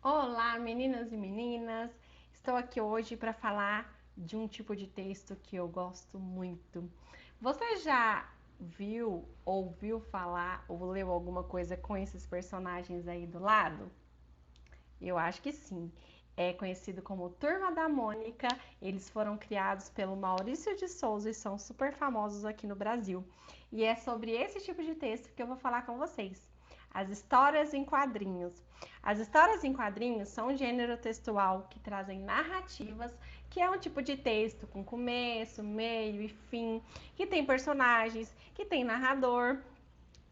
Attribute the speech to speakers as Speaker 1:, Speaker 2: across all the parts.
Speaker 1: Olá, meninas e meninas! Estou aqui hoje para falar de um tipo de texto que eu gosto muito. Você já viu, ouviu falar ou leu alguma coisa com esses personagens aí do lado? Eu acho que sim. É conhecido como Turma da Mônica. Eles foram criados pelo Maurício de Souza e são super famosos aqui no Brasil. E é sobre esse tipo de texto que eu vou falar com vocês. As histórias em quadrinhos. As histórias em quadrinhos são um gênero textual que trazem narrativas, que é um tipo de texto com começo, meio e fim, que tem personagens, que tem narrador,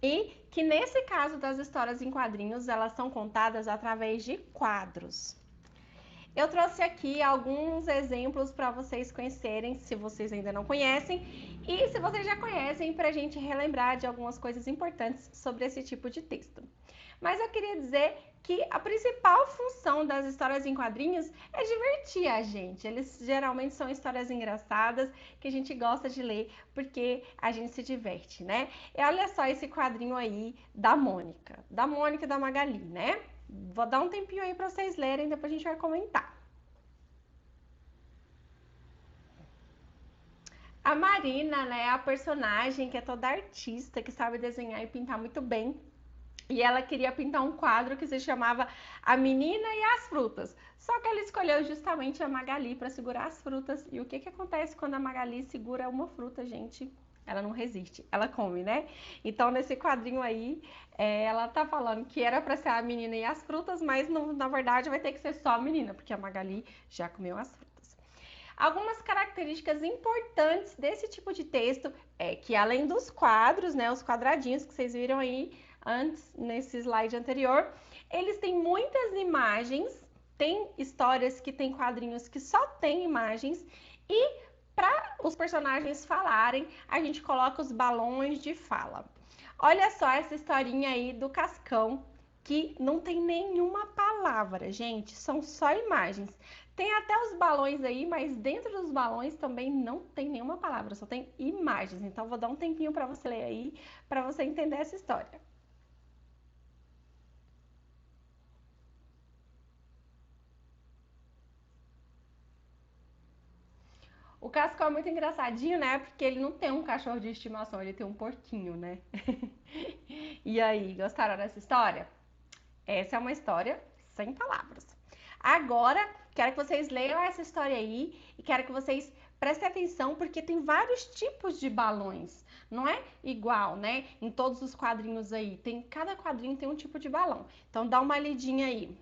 Speaker 1: e que nesse caso das histórias em quadrinhos, elas são contadas através de quadros. Eu trouxe aqui alguns exemplos para vocês conhecerem, se vocês ainda não conhecem, e se vocês já conhecem, para a gente relembrar de algumas coisas importantes sobre esse tipo de texto. Mas eu queria dizer que a principal função das histórias em quadrinhos é divertir a gente. Eles geralmente são histórias engraçadas que a gente gosta de ler porque a gente se diverte, né? E olha só esse quadrinho aí da Mônica e da Magali, né? Vou dar um tempinho aí para vocês lerem, depois a gente vai comentar. A Marina, né, é a personagem que é toda artista, que sabe desenhar e pintar muito bem. E ela queria pintar um quadro que se chamava A Menina e as Frutas. Só que ela escolheu justamente a Magali para segurar as frutas. E o que acontece quando a Magali segura uma fruta, gente? Ela não resiste, ela come, né? Então, nesse quadrinho aí, ela tá falando que era para ser a menina e as frutas, mas na verdade vai ter que ser só a menina, porque a Magali já comeu as frutas. Algumas características importantes desse tipo de texto é que, além dos quadros, né, os quadradinhos que vocês viram aí antes nesse slide anterior, eles têm muitas imagens, tem histórias que tem quadrinhos que só tem imagens e para os personagens falarem, a gente coloca os balões de fala. Olha só essa historinha aí do Cascão, que não tem nenhuma palavra, gente, são só imagens. Tem até os balões aí, mas dentro dos balões também não tem nenhuma palavra, só tem imagens. Então vou dar um tempinho para você ler aí, para você entender essa história. O Cascão é muito engraçadinho, né? Porque ele não tem um cachorro de estimação, ele tem um porquinho, né? E aí, gostaram dessa história? Essa é uma história sem palavras. Agora, quero que vocês leiam essa história aí e quero que vocês prestem atenção porque tem vários tipos de balões. Não é igual, né? Em todos os quadrinhos aí, tem cada quadrinho tem um tipo de balão. Então dá uma lidinha aí.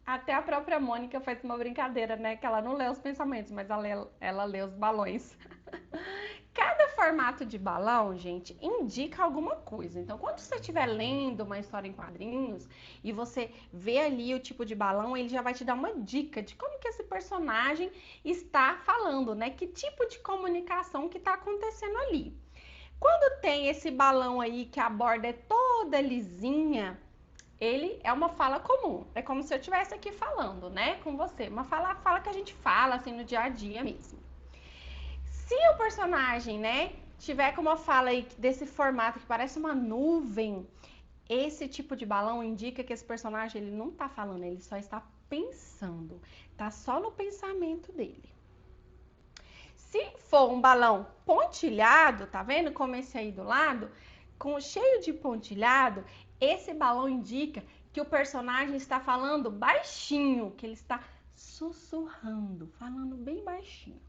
Speaker 1: Até a própria Mônica faz uma brincadeira, né? Que ela não lê os pensamentos, mas ela lê os balões. Cada formato de balão, gente, indica alguma coisa. Então, quando você estiver lendo uma história em quadrinhos e você vê ali o tipo de balão, ele já vai te dar uma dica de como que esse personagem está falando, né? Que tipo de comunicação que está acontecendo ali. Quando tem esse balão aí que a borda é toda lisinha, ele é uma fala comum. É como se eu estivesse aqui falando, né, com você. Uma fala que a gente fala assim no dia a dia mesmo. Se o personagem, né, tiver com uma fala aí desse formato que parece uma nuvem, esse tipo de balão indica que esse personagem ele não tá falando, ele só está pensando, tá só no pensamento dele. Se for um balão pontilhado, tá vendo como esse aí do lado, com cheio de pontilhado, esse balão indica que o personagem está falando baixinho, que ele está sussurrando, falando bem baixinho.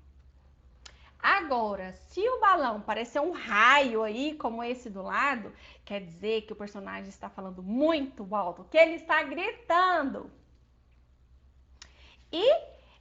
Speaker 1: Agora, se o balão parecer um raio aí, como esse do lado, quer dizer que o personagem está falando muito alto, que ele está gritando. E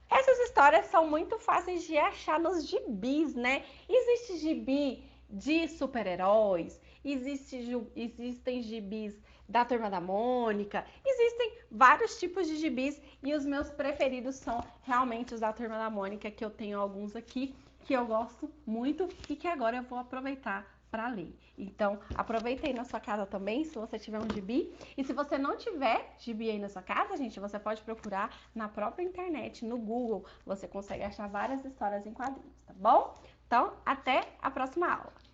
Speaker 1: essas histórias são muito fáceis de achar nos gibis, né? Existe gibi de super-heróis, existem gibis da Turma da Mônica, existem vários tipos de gibis e os meus preferidos são realmente os da Turma da Mônica, que eu tenho alguns aqui que eu gosto muito e que agora eu vou aproveitar para ler. Então, aproveita aí na sua casa também, se você tiver um gibi. E se você não tiver gibi aí na sua casa, gente, você pode procurar na própria internet, no Google. Você consegue achar várias histórias em quadrinhos, tá bom? Então, até a próxima aula.